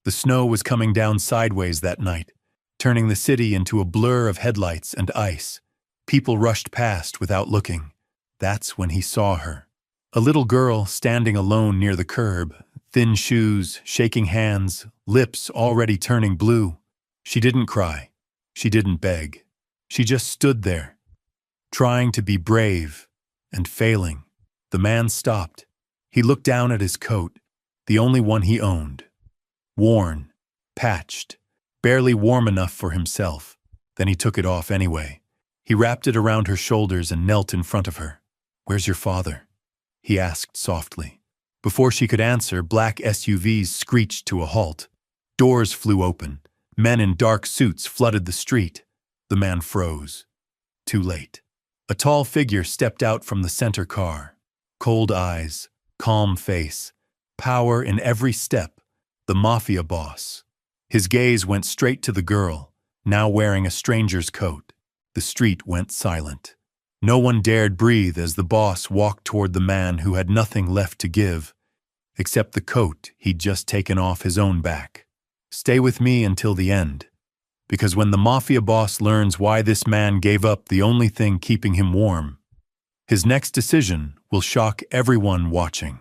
The snow was coming down sideways that night, turning the city into a blur of headlights and ice. People rushed past without looking. That's when he saw her. A little girl standing alone near the curb, thin shoes, shaking hands, lips already turning blue. She didn't cry. She didn't beg. She just stood there, trying to be brave and failing. The man stopped. He looked down at his coat, the only one he owned. Worn, patched, barely warm enough for himself. Then he took it off anyway. He wrapped it around her shoulders and knelt in front of her. "Where's your father?" he asked softly. Before she could answer, black SUVs screeched to a halt. Doors flew open. Men in dark suits flooded the street. The man froze. Too late. A tall figure stepped out from the center car. Cold eyes, calm face, power in every step. The Mafia boss. His gaze went straight to the girl, now wearing a stranger's coat. The street went silent. No one dared breathe as the boss walked toward the man who had nothing left to give, except the coat he'd just taken off his own back. Stay with me until the end, because when the Mafia boss learns why this man gave up the only thing keeping him warm, his next decision will shock everyone watching.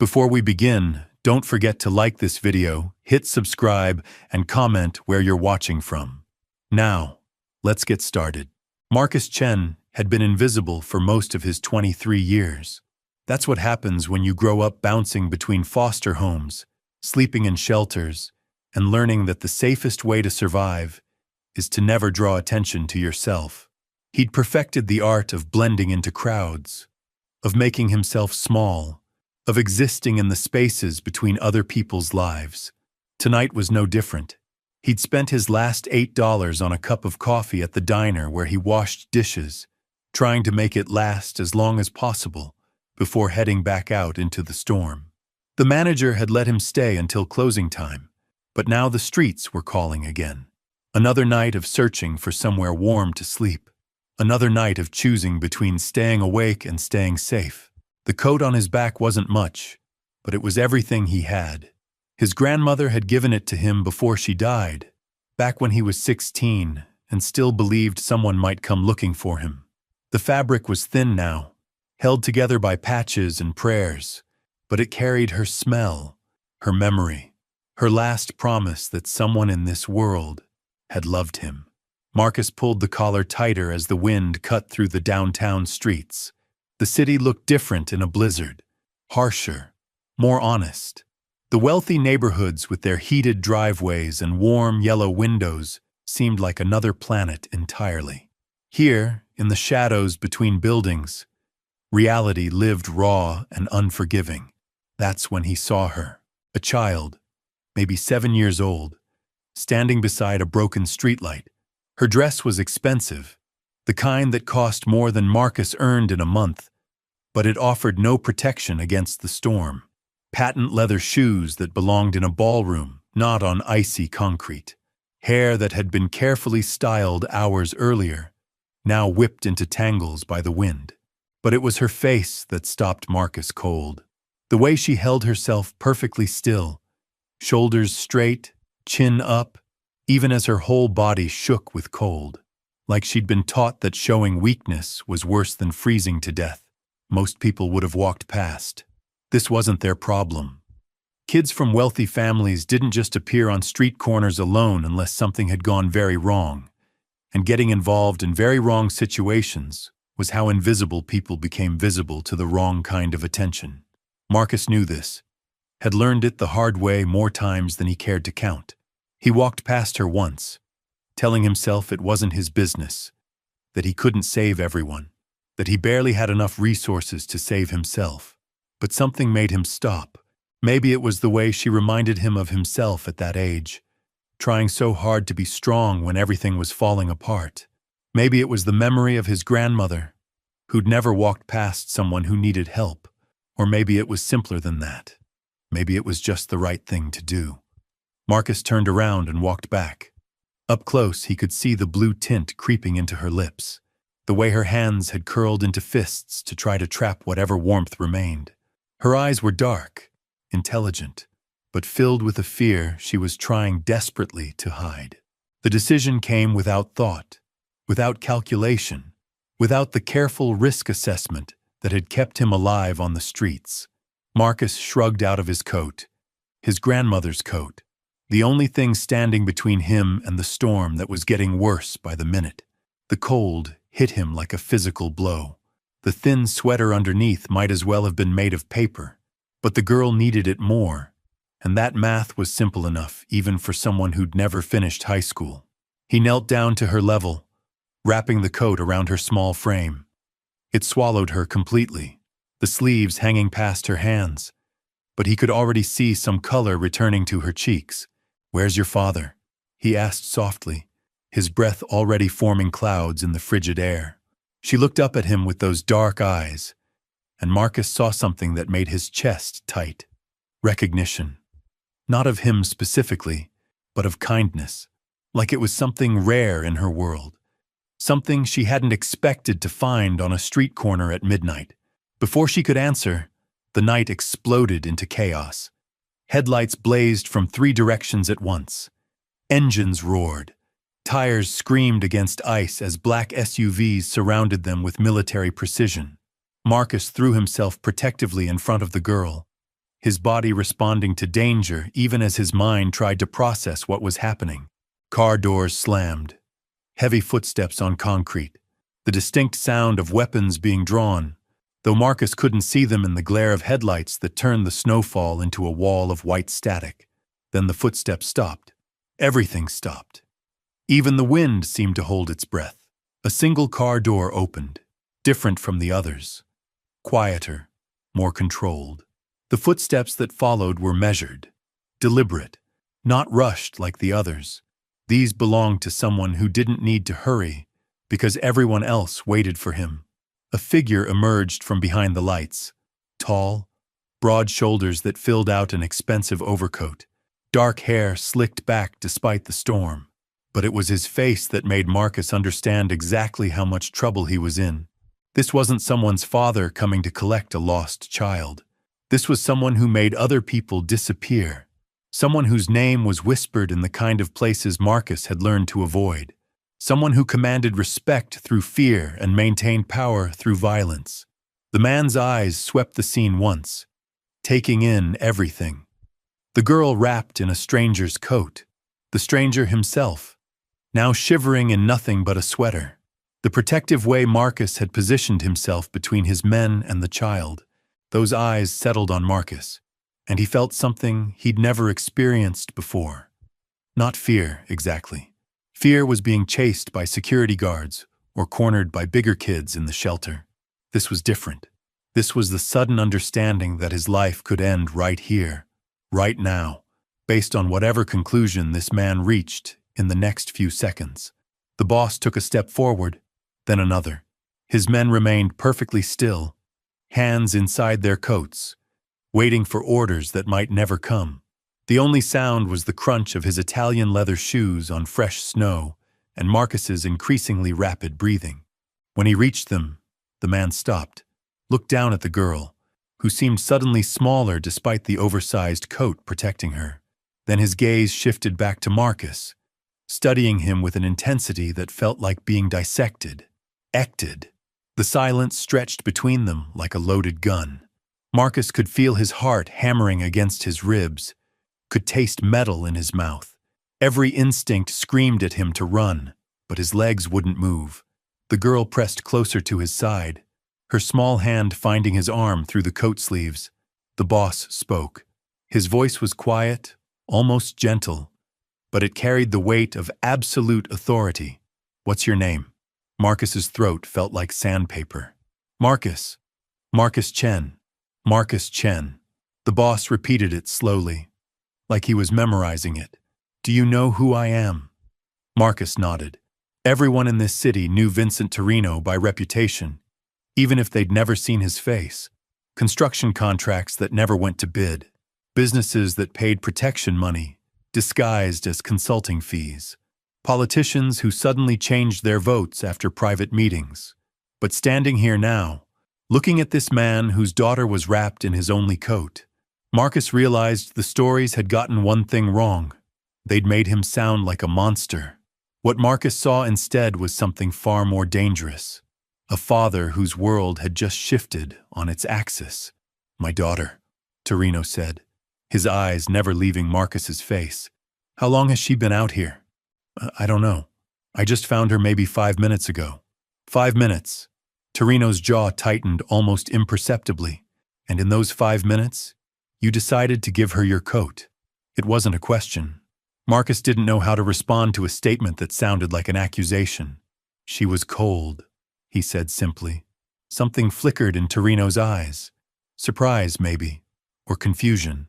Before we begin, don't forget to like this video, hit subscribe, and comment where you're watching from. Now, let's get started. Marcus Chen had been invisible for most of his 23 years. That's what happens when you grow up bouncing between foster homes, sleeping in shelters, and learning that the safest way to survive is to never draw attention to yourself. He'd perfected the art of blending into crowds, of making himself small, of existing in the spaces between other people's lives. Tonight was no different. He'd spent his last $8 on a cup of coffee at the diner where he washed dishes, trying to make it last as long as possible before heading back out into the storm. The manager had let him stay until closing time, but now the streets were calling again. Another night of searching for somewhere warm to sleep. Another night of choosing between staying awake and staying safe. The coat on his back wasn't much, but it was everything he had. His grandmother had given it to him before she died, back when he was 16 and still believed someone might come looking for him. The fabric was thin now, held together by patches and prayers, but it carried her smell, her memory, her last promise that someone in this world had loved him. Marcus pulled the collar tighter as the wind cut through the downtown streets. The city looked different in a blizzard, harsher, more honest. The wealthy neighborhoods with their heated driveways and warm yellow windows seemed like another planet entirely. Here, in the shadows between buildings, reality lived raw and unforgiving. That's when he saw her, a child, maybe 7 years old, standing beside a broken streetlight. Her dress was expensive, the kind that cost more than Marcus earned in a month, but it offered no protection against the storm. Patent leather shoes that belonged in a ballroom, not on icy concrete. Hair that had been carefully styled hours earlier, now whipped into tangles by the wind. But it was her face that stopped Marcus cold. The way she held herself perfectly still, shoulders straight, chin up, even as her whole body shook with cold. Like she'd been taught that showing weakness was worse than freezing to death. Most people would have walked past. This wasn't their problem. Kids from wealthy families didn't just appear on street corners alone unless something had gone very wrong. And getting involved in very wrong situations was how invisible people became visible to the wrong kind of attention. Marcus knew this, had learned it the hard way more times than he cared to count. He walked past her once, telling himself it wasn't his business, that he couldn't save everyone, that he barely had enough resources to save himself. But something made him stop. Maybe it was the way she reminded him of himself at that age, trying so hard to be strong when everything was falling apart. Maybe it was the memory of his grandmother, who'd never walked past someone who needed help. Or maybe it was simpler than that. Maybe it was just the right thing to do. Marcus turned around and walked back. Up close, he could see the blue tint creeping into her lips, the way her hands had curled into fists to try to trap whatever warmth remained. Her eyes were dark, intelligent, but filled with a fear she was trying desperately to hide. The decision came without thought, without calculation, without the careful risk assessment that had kept him alive on the streets. Marcus shrugged out of his coat, his grandmother's coat, the only thing standing between him and the storm that was getting worse by the minute. The cold hit him like a physical blow. The thin sweater underneath might as well have been made of paper, but the girl needed it more, and that math was simple enough even for someone who'd never finished high school. He knelt down to her level, wrapping the coat around her small frame. It swallowed her completely, the sleeves hanging past her hands, but he could already see some color returning to her cheeks. "Where's your father?" he asked softly, his breath already forming clouds in the frigid air. She looked up at him with those dark eyes, and Marcus saw something that made his chest tight. Recognition. Not of him specifically, but of kindness, like it was something rare in her world. Something she hadn't expected to find on a street corner at midnight. Before she could answer, the night exploded into chaos. Headlights blazed from 3 directions at once. Engines roared. Tires screamed against ice as black SUVs surrounded them with military precision. Marcus threw himself protectively in front of the girl, his body responding to danger even as his mind tried to process what was happening. Car doors slammed. Heavy footsteps on concrete. The distinct sound of weapons being drawn, though Marcus couldn't see them in the glare of headlights that turned the snowfall into a wall of white static. Then the footsteps stopped. Everything stopped. Even the wind seemed to hold its breath. A single car door opened, different from the others. Quieter, more controlled. The footsteps that followed were measured, deliberate, not rushed like the others. These belonged to someone who didn't need to hurry because everyone else waited for him. A figure emerged from behind the lights, tall, broad shoulders that filled out an expensive overcoat, dark hair slicked back despite the storm. But it was his face that made Marcus understand exactly how much trouble he was in. This wasn't someone's father coming to collect a lost child. This was someone who made other people disappear. Someone whose name was whispered in the kind of places Marcus had learned to avoid. Someone who commanded respect through fear and maintained power through violence. The man's eyes swept the scene once, taking in everything. The girl wrapped in a stranger's coat. The stranger himself, now shivering in nothing but a sweater. The protective way Marcus had positioned himself between his men and the child. Those eyes settled on Marcus, and he felt something he'd never experienced before. Not fear, exactly. Fear was being chased by security guards or cornered by bigger kids in the shelter. This was different. This was the sudden understanding that his life could end right here, right now, based on whatever conclusion this man reached in the next few seconds. The boss took a step forward, then another. His men remained perfectly still, hands inside their coats, waiting for orders that might never come. The only sound was the crunch of his Italian leather shoes on fresh snow and Marcus's increasingly rapid breathing. When he reached them, the man stopped, looked down at the girl, who seemed suddenly smaller despite the oversized coat protecting her. Then his gaze shifted back to Marcus, studying him with an intensity that felt like being dissected, ected. The silence stretched between them like a loaded gun. Marcus could feel his heart hammering against his ribs, could taste metal in his mouth. Every instinct screamed at him to run, but his legs wouldn't move. The girl pressed closer to his side, her small hand finding his arm through the coat sleeves. The boss spoke. His voice was quiet, almost gentle, but it carried the weight of absolute authority. "What's your name?" Marcus's throat felt like sandpaper. "Marcus. Marcus Chen. Marcus Chen." The boss repeated it slowly, like he was memorizing it. "Do you know who I am?" Marcus nodded. Everyone in this city knew Vincent Torino by reputation, even if they'd never seen his face. Construction contracts that never went to bid. Businesses that paid protection money, disguised as consulting fees. Politicians who suddenly changed their votes after private meetings. But standing here now, looking at this man whose daughter was wrapped in his only coat, Marcus realized the stories had gotten one thing wrong. They'd made him sound like a monster. What Marcus saw instead was something far more dangerous. A father whose world had just shifted on its axis. "My daughter," Torino said, his eyes never leaving Marcus's face. "How long has she been out here?" I don't know. I just found her maybe 5 minutes ago." 5 minutes. Torino's jaw tightened almost imperceptibly. "And in those 5 minutes, you decided to give her your coat." It wasn't a question. Marcus didn't know how to respond to a statement that sounded like an accusation. "She was cold," he said simply. Something flickered in Torino's eyes. Surprise, maybe, or confusion.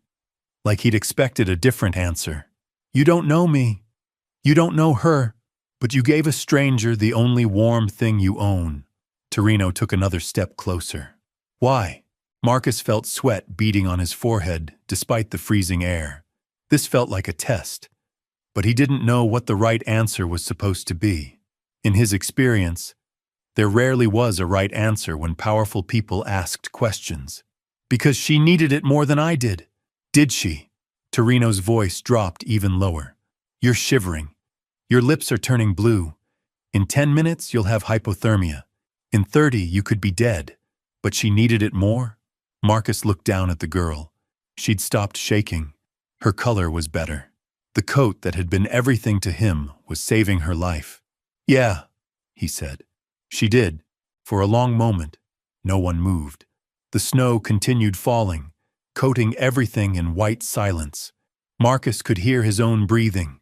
Like he'd expected a different answer. "You don't know me. You don't know her, but you gave a stranger the only warm thing you own." Torino took another step closer. "Why?" Marcus felt sweat beading on his forehead despite the freezing air. This felt like a test, but he didn't know what the right answer was supposed to be. In his experience, there rarely was a right answer when powerful people asked questions. "Because she needed it more than I did." "Did she?" Torino's voice dropped even lower. "You're shivering. Your lips are turning blue. In 10 minutes, you'll have hypothermia. In 30, you could be dead. But she needed it more?" Marcus looked down at the girl. She'd stopped shaking. Her color was better. The coat that had been everything to him was saving her life. "Yeah," he said. "She did." For a long moment, no one moved. The snow continued falling, coating everything in white silence. Marcus could hear his own breathing,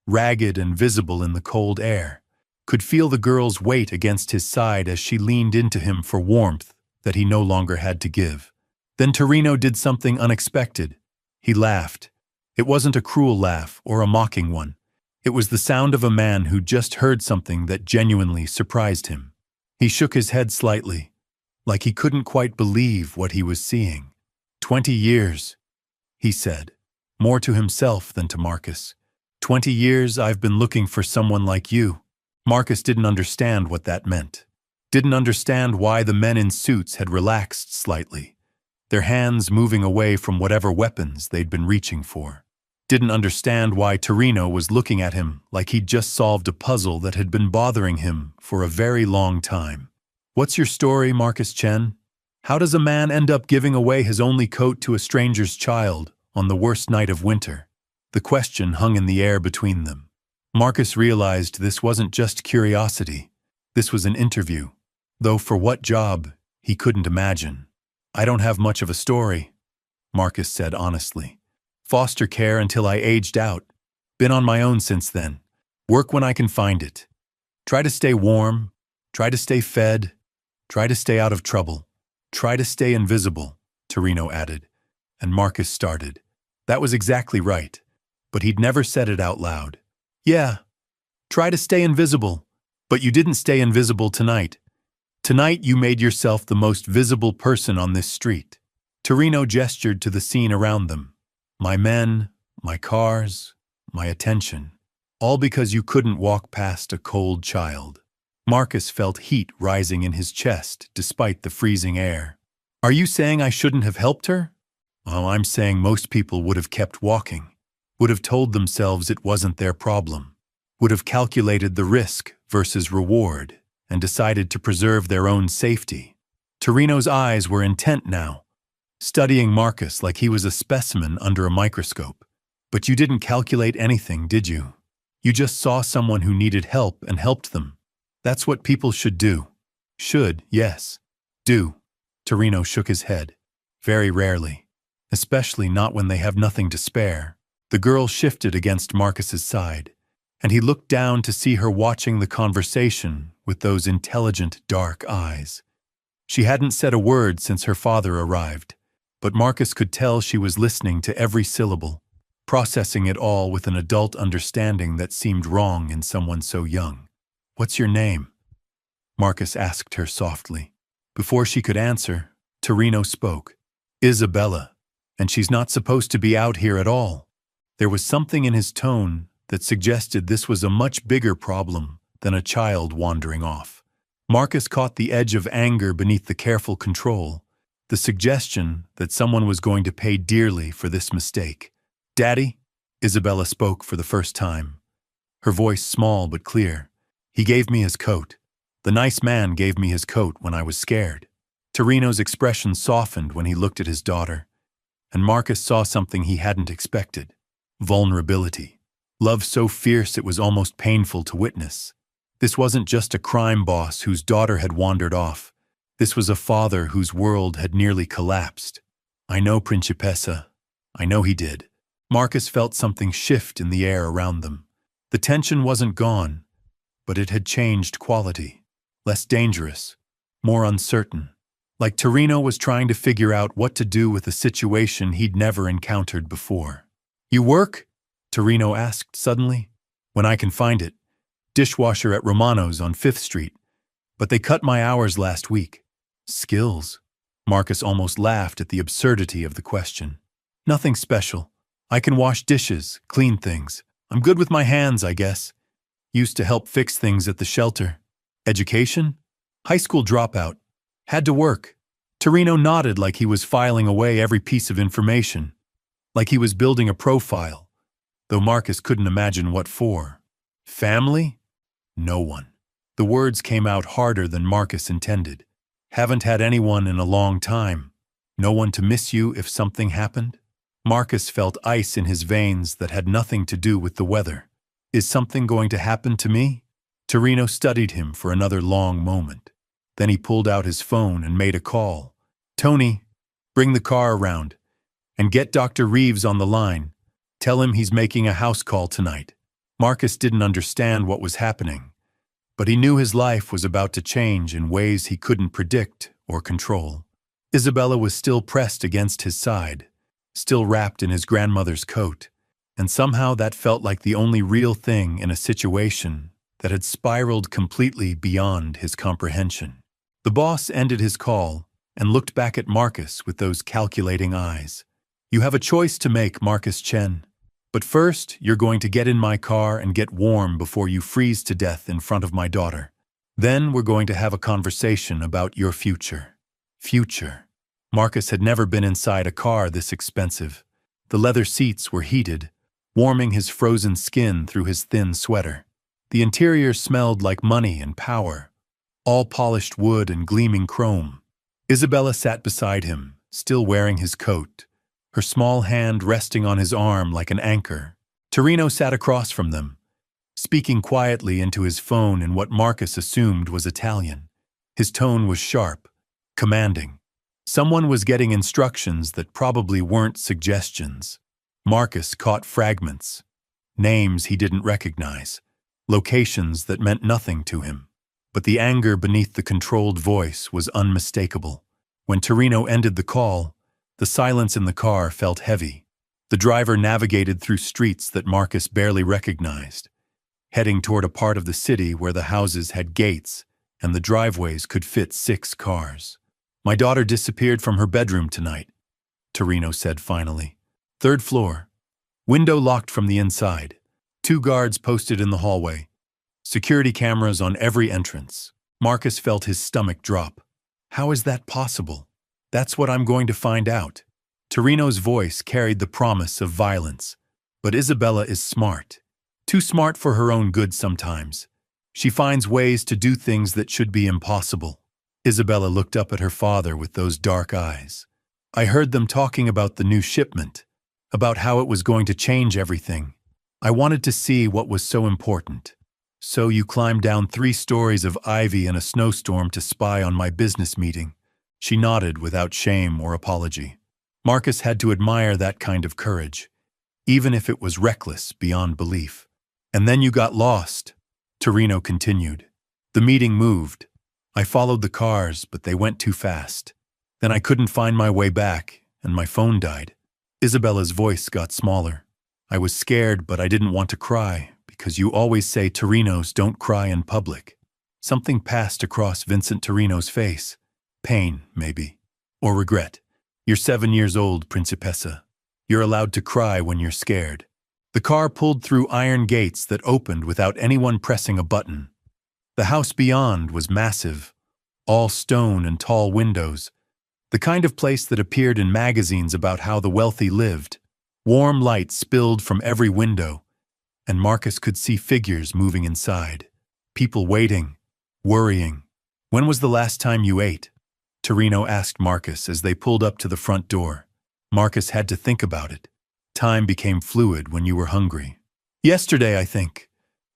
ragged and visible in the cold air, could feel the girl's weight against his side as she leaned into him for warmth that he no longer had to give. Then Torino did something unexpected. He laughed. It wasn't a cruel laugh or a mocking one. It was the sound of a man who just heard something that genuinely surprised him. He shook his head slightly, like he couldn't quite believe what he was seeing. 20 years, he said, more to himself than to Marcus. 20 years I've been looking for someone like you." Marcus didn't understand what that meant. Didn't understand why the men in suits had relaxed slightly, their hands moving away from whatever weapons they'd been reaching for. Didn't understand why Torino was looking at him like he'd just solved a puzzle that had been bothering him for a very long time. "What's your story, Marcus Chen? How does a man end up giving away his only coat to a stranger's child on the worst night of winter?" The question hung in the air between them. Marcus realized this wasn't just curiosity. This was an interview, though for what job, he couldn't imagine. "I don't have much of a story," Marcus said honestly. "Foster care until I aged out. Been on my own since then. Work when I can find it. Try to stay warm. Try to stay fed. Try to stay out of trouble. Try to stay invisible," Torino added. And Marcus started. That was exactly right, but he'd never said it out loud. "Yeah, try to stay invisible. But you didn't stay invisible tonight. Tonight you made yourself the most visible person on this street." Torino gestured to the scene around them. "My men, my cars, my attention. All because you couldn't walk past a cold child." Marcus felt heat rising in his chest despite the freezing air. "Are you saying I shouldn't have helped her?" "Oh, I'm saying most people would have kept walking. Would have told themselves it wasn't their problem. Would have calculated the risk versus reward and decided to preserve their own safety." Torino's eyes were intent now, studying Marcus like he was a specimen under a microscope. "But you didn't calculate anything, did you? You just saw someone who needed help and helped them. That's what people should do." "Should, yes. Do." Torino shook his head. "Very rarely. Especially not when they have nothing to spare." The girl shifted against Marcus's side, and he looked down to see her watching the conversation with those intelligent, dark eyes. She hadn't said a word since her father arrived, but Marcus could tell she was listening to every syllable, processing it all with an adult understanding that seemed wrong in someone so young. "What's your name?" Marcus asked her softly. Before she could answer, Torino spoke. "Isabella, and she's not supposed to be out here at all." There was something in his tone that suggested this was a much bigger problem than a child wandering off. Marcus caught the edge of anger beneath the careful control. the suggestion that someone was going to pay dearly for this mistake. "Daddy," Isabella spoke for the first time, her voice small but clear. "He gave me his coat. The nice man gave me his coat when I was scared." Torino's expression softened when he looked at his daughter, and Marcus saw something he hadn't expected: vulnerability. Love so fierce it was almost painful to witness. This wasn't just a crime boss whose daughter had wandered off. This was a father whose world had nearly collapsed. "I know, Principessa. I know he did." Marcus felt something shift in the air around them. The tension wasn't gone, but it had changed quality. Less dangerous, more uncertain. Like Torino was trying to figure out what to do with a situation he'd never encountered before. "You work?" Torino asked suddenly. "When I can find it. Dishwasher at Romano's on 5th Street. But they cut my hours last week." "Skills?" Marcus almost laughed at the absurdity of the question. "Nothing special. I can wash dishes, clean things. I'm good with my hands, I guess. Used to help fix things at the shelter." "Education?" "High school dropout. Had to work." Torino nodded like he was filing away every piece of information, like he was building a profile, though Marcus couldn't imagine what for. "Family?" "No one." The words came out harder than Marcus intended. "Haven't had anyone in a long time. No one to miss you if something happened?" Marcus felt ice in his veins that had nothing to do with the weather. "Is something going to happen to me?" Torino studied him for another long moment. Then he pulled out his phone and made a call. "Tony, bring the car around. And get Dr. Reeves on the line. Tell him he's making a house call tonight." Marcus didn't understand what was happening, but he knew his life was about to change in ways he couldn't predict or control. Isabella was still pressed against his side, still wrapped in his grandmother's coat, and somehow that felt like the only real thing in a situation that had spiraled completely beyond his comprehension. The boss ended his call and looked back at Marcus with those calculating eyes. "You have a choice to make, Marcus Chen. But first, you're going to get in my car and get warm before you freeze to death in front of my daughter. Then we're going to have a conversation about your future." Future. Marcus had never been inside a car this expensive. The leather seats were heated, warming his frozen skin through his thin sweater. The interior smelled like money and power, all polished wood and gleaming chrome. Isabella sat beside him, still wearing his coat, her small hand resting on his arm like an anchor. Torino sat across from them, speaking quietly into his phone in what Marcus assumed was Italian. His tone was sharp, commanding. Someone was getting instructions that probably weren't suggestions. Marcus caught fragments, names he didn't recognize, locations that meant nothing to him. But the anger beneath the controlled voice was unmistakable. When Torino ended the call, the silence in the car felt heavy. The driver navigated through streets that Marcus barely recognized, heading toward a part of the city where the houses had gates and the driveways could fit 6 cars. "My daughter disappeared from her bedroom tonight," Torino said finally. "3rd floor. Window locked from the inside. 2 guards posted in the hallway. Security cameras on every entrance." Marcus felt his stomach drop. "How is that possible?" "That's what I'm going to find out." Torino's voice carried the promise of violence. "But Isabella is smart. Too smart for her own good sometimes. She finds ways to do things that should be impossible." Isabella looked up at her father with those dark eyes. "I heard them talking about the new shipment, about how it was going to change everything. I wanted to see what was so important." "So you climbed down 3 stories of ivy in a snowstorm to spy on my business meeting." She nodded without shame or apology. Marcus had to admire that kind of courage, even if it was reckless beyond belief. "And then you got lost," Torino continued. "The meeting moved. I followed the cars, but they went too fast. Then I couldn't find my way back, and my phone died." Isabella's voice got smaller. "I was scared, but I didn't want to cry, because you always say Torinos don't cry in public." Something passed across Vincent Torino's face. Pain, maybe. Or regret. "You're 7 years old, Principessa. You're allowed to cry when you're scared." The car pulled through iron gates that opened without anyone pressing a button. The house beyond was massive, all stone and tall windows, The kind of place that appeared in magazines about how the wealthy lived. Warm light spilled from every window, and Marcus could see figures moving inside. People waiting, worrying. "When was the last time you ate?" Torino asked Marcus as they pulled up to the front door. Marcus had to think about it. Time became fluid when you were hungry. "Yesterday, I think.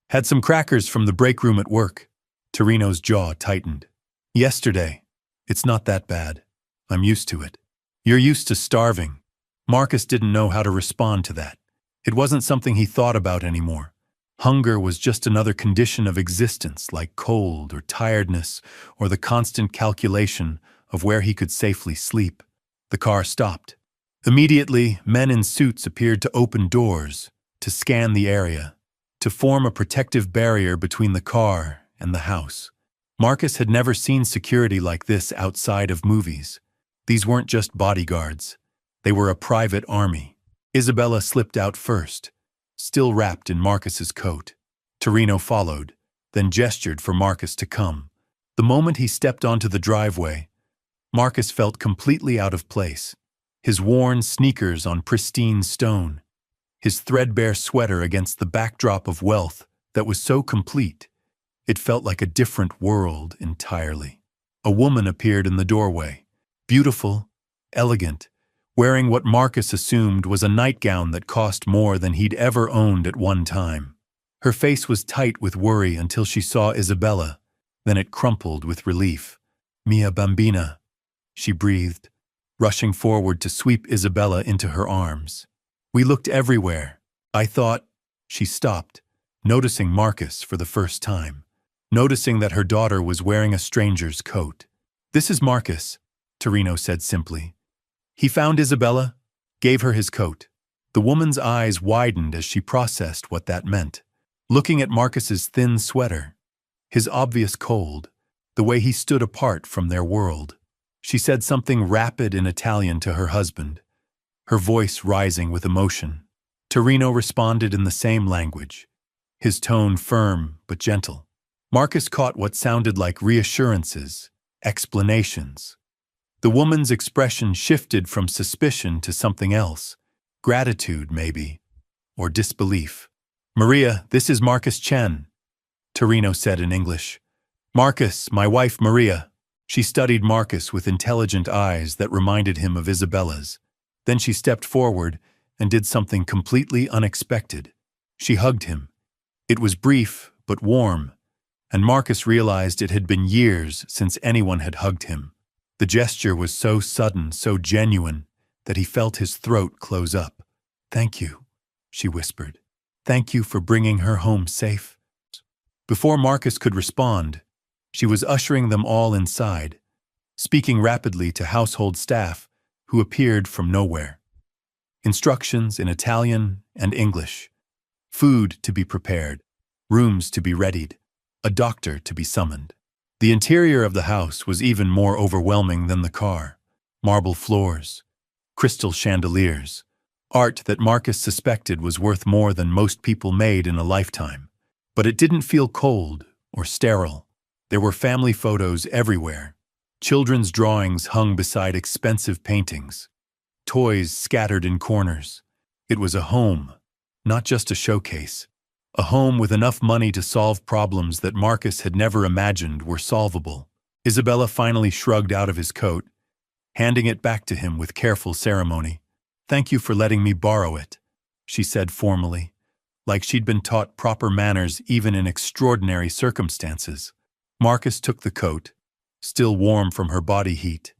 Had some crackers from the break room at work." Torino's jaw tightened. "Yesterday. It's not that bad. I'm used to it." "You're used to starving." Marcus didn't know how to respond to that. It wasn't something he thought about anymore. Hunger was just another condition of existence, like cold or tiredness or the constant calculation of where he could safely sleep. The car stopped. Immediately, men in suits appeared to open doors, to scan the area, to form a protective barrier between the car and the house. Marcus had never seen security like this outside of movies. These weren't just bodyguards. They were a private army. Isabella slipped out first, still wrapped in Marcus's coat. Torino followed, then gestured for Marcus to come. The moment he stepped onto the driveway, Marcus felt completely out of place. His worn sneakers on pristine stone, his threadbare sweater against the backdrop of wealth that was so complete, it felt like a different world entirely. A woman appeared in the doorway, beautiful, elegant, wearing what Marcus assumed was a nightgown that cost more than he'd ever owned at one time. Her face was tight with worry until she saw Isabella, then it crumpled with relief. "Mia bambina," she breathed, rushing forward to sweep Isabella into her arms. "We looked everywhere. I thought—" She stopped, noticing Marcus for the first time, noticing that her daughter was wearing a stranger's coat. "This is Marcus," Torino said simply. He found Isabella, gave her his coat. The woman's eyes widened as she processed what that meant. Looking at Marcus's thin sweater, his obvious cold, the way he stood apart from their world. She said something rapid in Italian to her husband, her voice rising with emotion. Torino responded in the same language, his tone firm but gentle. Marcus caught what sounded like reassurances, explanations. The woman's expression shifted from suspicion to something else, gratitude maybe, or disbelief. "Maria, this is Marcus Chen," Torino said in English. "Marcus, my wife Maria." She studied Marcus with intelligent eyes that reminded him of Isabella's. Then she stepped forward and did something completely unexpected. She hugged him. It was brief but warm, and Marcus realized it had been years since anyone had hugged him. The gesture was so sudden, so genuine, that he felt his throat close up. "Thank you," she whispered. "Thank you for bringing her home safe." Before Marcus could respond, she was ushering them all inside, speaking rapidly to household staff who appeared from nowhere. Instructions in Italian and English. Food to be prepared, rooms to be readied, a doctor to be summoned. The interior of the house was even more overwhelming than the car. Marble floors, crystal chandeliers, art that Marcus suspected was worth more than most people made in a lifetime. But it didn't feel cold or sterile. There were family photos everywhere. Children's drawings hung beside expensive paintings. Toys scattered in corners. It was a home, not just a showcase. A home with enough money to solve problems that Marcus had never imagined were solvable. Isabella finally shrugged out of his coat, handing it back to him with careful ceremony. "Thank you for letting me borrow it," she said formally, like she'd been taught proper manners even in extraordinary circumstances. Marcus took the coat, still warm from her body heat,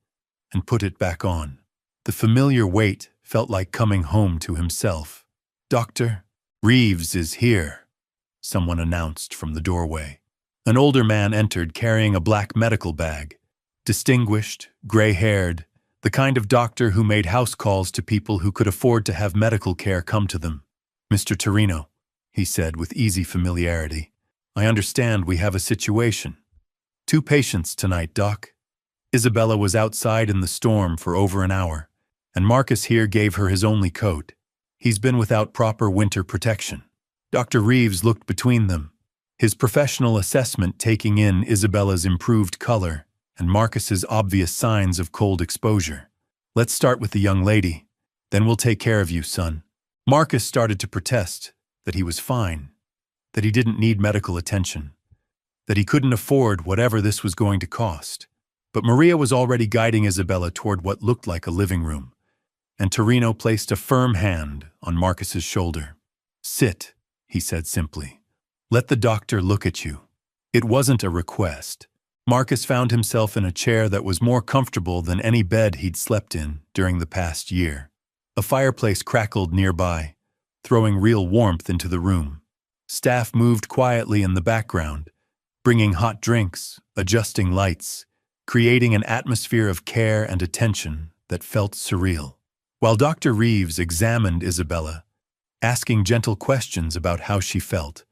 and put it back on. The familiar weight felt like coming home to himself. "Dr. Reeves is here," someone announced from the doorway. An older man entered carrying a black medical bag. Distinguished, gray-haired, the kind of doctor who made house calls to people who could afford to have medical care come to them. "Mr. Torino," he said with easy familiarity, "I understand we have a situation. 2 patients tonight, Doc." Isabella was outside in the storm for over an hour, and Marcus here gave her his only coat. He's been without proper winter protection. Dr. Reeves looked between them, his professional assessment taking in Isabella's improved color, and Marcus's obvious signs of cold exposure. "Let's start with the young lady. Then we'll take care of you, son." Marcus started to protest that he was fine, that he didn't need medical attention, that he couldn't afford whatever this was going to cost. But Maria was already guiding Isabella toward what looked like a living room, and Torino placed a firm hand on Marcus's shoulder. "Sit," he said simply. "Let the doctor look at you." It wasn't a request. Marcus found himself in a chair that was more comfortable than any bed he'd slept in during the past year. A fireplace crackled nearby, throwing real warmth into the room. Staff moved quietly in the background, bringing hot drinks, adjusting lights, creating an atmosphere of care and attention that felt surreal. While Dr. Reeves examined Isabella, asking gentle questions about how she felt,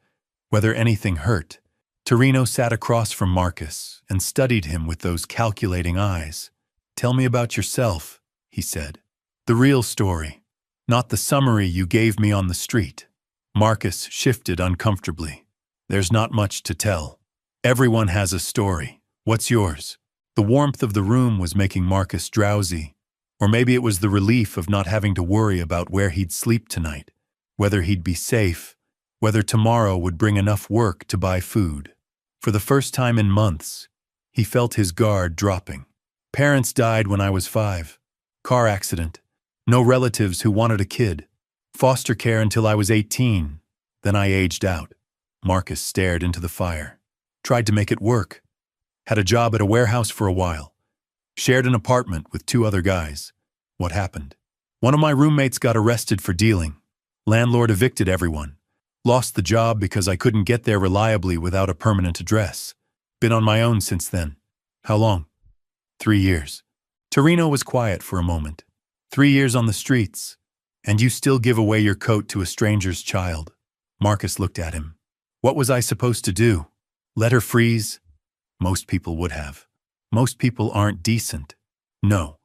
whether anything hurt, Torino sat across from Marcus and studied him with those calculating eyes. "Tell me about yourself," he said. "The real story, not the summary you gave me on the street." Marcus shifted uncomfortably. "There's not much to tell. Everyone has a story. What's yours?" The warmth of the room was making Marcus drowsy, or maybe it was the relief of not having to worry about where he'd sleep tonight, whether he'd be safe, whether tomorrow would bring enough work to buy food. For the first time in months, he felt his guard dropping. "Parents died when I was 5. Car accident. No relatives who wanted a kid. Foster care until I was 18. Then I aged out." Marcus stared into the fire. "Tried to make it work. Had a job at a warehouse for a while. Shared an apartment with 2 other guys. What happened? One of my roommates got arrested for dealing. Landlord evicted everyone. Lost the job because I couldn't get there reliably without a permanent address. Been on my own since then." "How long?" 3 years. Torino was quiet for a moment. 3 years on the streets, and you still give away your coat to a stranger's child." Marcus looked at him. "What was I supposed to do? Let her freeze?" Most people would have. "Most people aren't decent." "No,"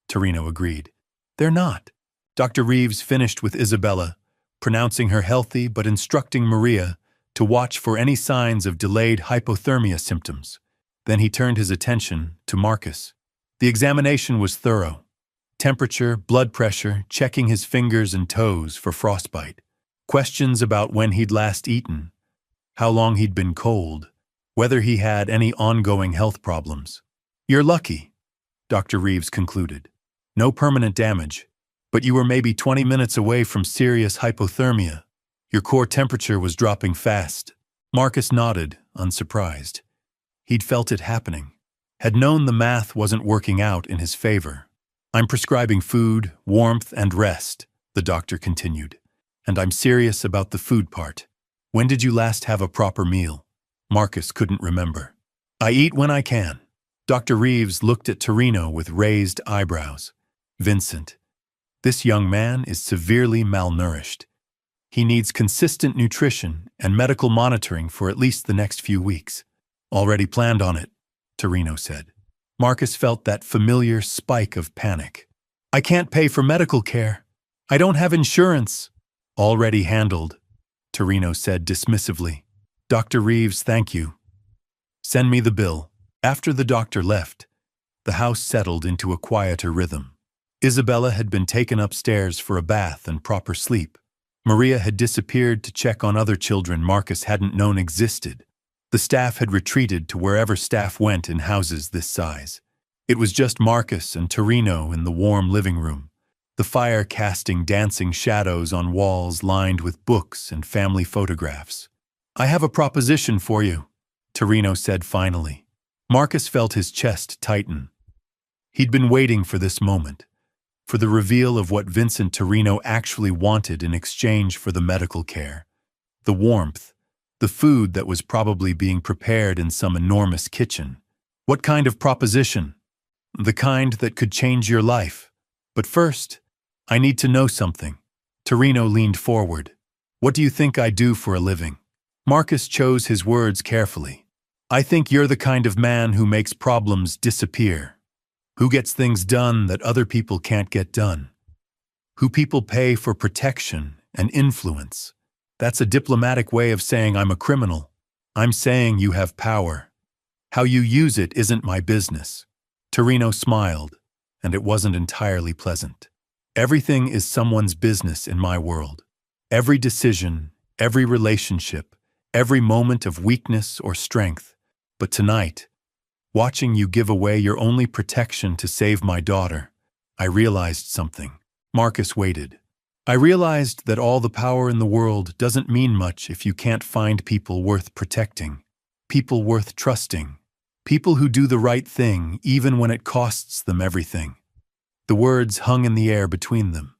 Torino agreed. "They're not." Dr. Reeves finished with Isabella, pronouncing her healthy but instructing Maria to watch for any signs of delayed hypothermia symptoms. Then he turned his attention to Marcus. The examination was thorough. Temperature, blood pressure, checking his fingers and toes for frostbite. Questions about when he'd last eaten, how long he'd been cold, whether he had any ongoing health problems. "You're lucky," Dr. Reeves concluded. "No permanent damage, but you were maybe 20 minutes away from serious hypothermia. Your core temperature was dropping fast." Marcus nodded, unsurprised. He'd felt it happening, had known the math wasn't working out in his favor. "I'm prescribing food, warmth, and rest," the doctor continued. "And I'm serious about the food part. When did you last have a proper meal?" Marcus couldn't remember. "I eat when I can." Dr. Reeves looked at Torino with raised eyebrows. "Vincent, this young man is severely malnourished. He needs consistent nutrition and medical monitoring for at least the next few weeks." "Already planned on it," Torino said. Marcus felt that familiar spike of panic. "I can't pay for medical care. I don't have insurance." "Already handled," Torino said dismissively. "Dr. Reeves, thank you. Send me the bill." After the doctor left, the house settled into a quieter rhythm. Isabella had been taken upstairs for a bath and proper sleep. Maria had disappeared to check on other children Marcus hadn't known existed. The staff had retreated to wherever staff went in houses this size. It was just Marcus and Torino in the warm living room, the fire casting dancing shadows on walls lined with books and family photographs. "I have a proposition for you," Torino said finally. Marcus felt his chest tighten. He'd been waiting for this moment, for the reveal of what Vincent Torino actually wanted in exchange for the medical care, the warmth, the food that was probably being prepared in some enormous kitchen. "What kind of proposition?" "The kind that could change your life. But first, I need to know something." Torino leaned forward. "What do you think I do for a living?" Marcus chose his words carefully. "I think you're the kind of man who makes problems disappear, who gets things done that other people can't get done, who people pay for protection and influence. That's a diplomatic way of saying I'm a criminal. I'm saying you have power. How you use it isn't my business. Torino smiled, and it wasn't entirely pleasant. Everything is someone's business in my world. Every decision, every relationship, every moment of weakness or strength. But tonight, watching you give away your only protection to save my daughter, I realized something. Marcus waited. I realized that all the power in the world doesn't mean much if you can't find people worth protecting, people worth trusting, people who do the right thing even when it costs them everything. The words hung in the air between them.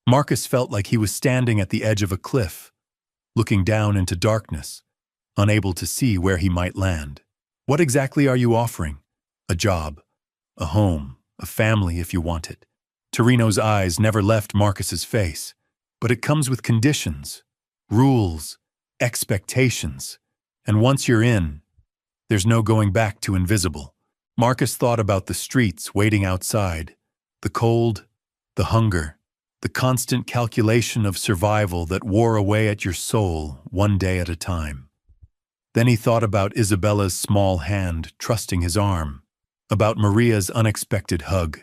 Marcus felt like he was standing at the edge of a cliff, looking down into darkness, unable to see where he might land. What exactly are you offering? A job, a home, a family if you want it. Torino's eyes never left Marcus's face, but it comes with conditions, rules, expectations, and once you're in, there's no going back to invisible. Marcus thought about the streets waiting outside, the cold, the hunger, the constant calculation of survival that wore away at your soul one day at a time. Then he thought about Isabella's small hand trusting his arm, about Maria's unexpected hug,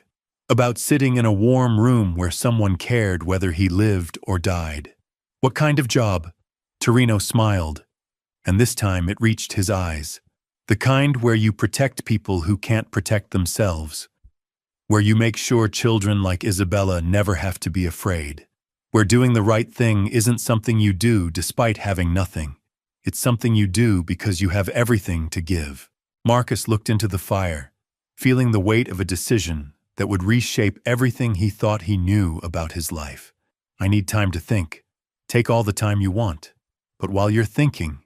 about sitting in a warm room where someone cared whether he lived or died. What kind of job? Torino smiled, and this time it reached his eyes. The kind where you protect people who can't protect themselves, where you make sure children like Isabella never have to be afraid, where doing the right thing isn't something you do despite having nothing. It's something you do because you have everything to give. Marcus looked into the fire, feeling the weight of a decision that would reshape everything he thought he knew about his life. I need time to think. Take all the time you want. But while you're thinking,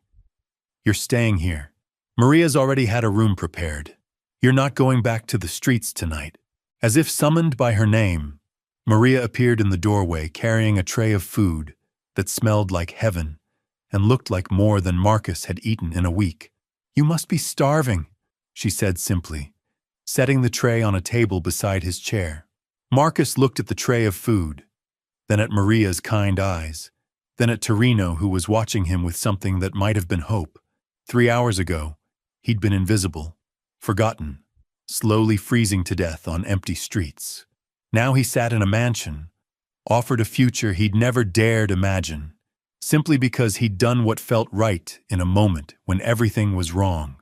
you're staying here. Maria's already had a room prepared. You're not going back to the streets tonight. As if summoned by her name, Maria appeared in the doorway carrying a tray of food that smelled like heaven and looked like more than Marcus had eaten in a week. You must be starving, she said simply, setting the tray on a table beside his chair. Marcus looked at the tray of food, then at Maria's kind eyes, then at Torino, who was watching him with something that might have been hope. 3 hours ago, he'd been invisible, forgotten, slowly freezing to death on empty streets. Now he sat in a mansion, offered a future he'd never dared imagine, simply because he'd done what felt right in a moment when everything was wrong.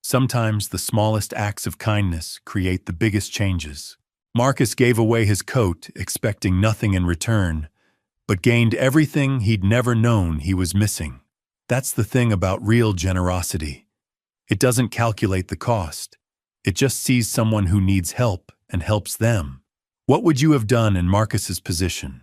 Sometimes the smallest acts of kindness create the biggest changes. Marcus gave away his coat, expecting nothing in return, but gained everything he'd never known he was missing. That's the thing about real generosity. It doesn't calculate the cost. It just sees someone who needs help and helps them. What would you have done in Marcus's position?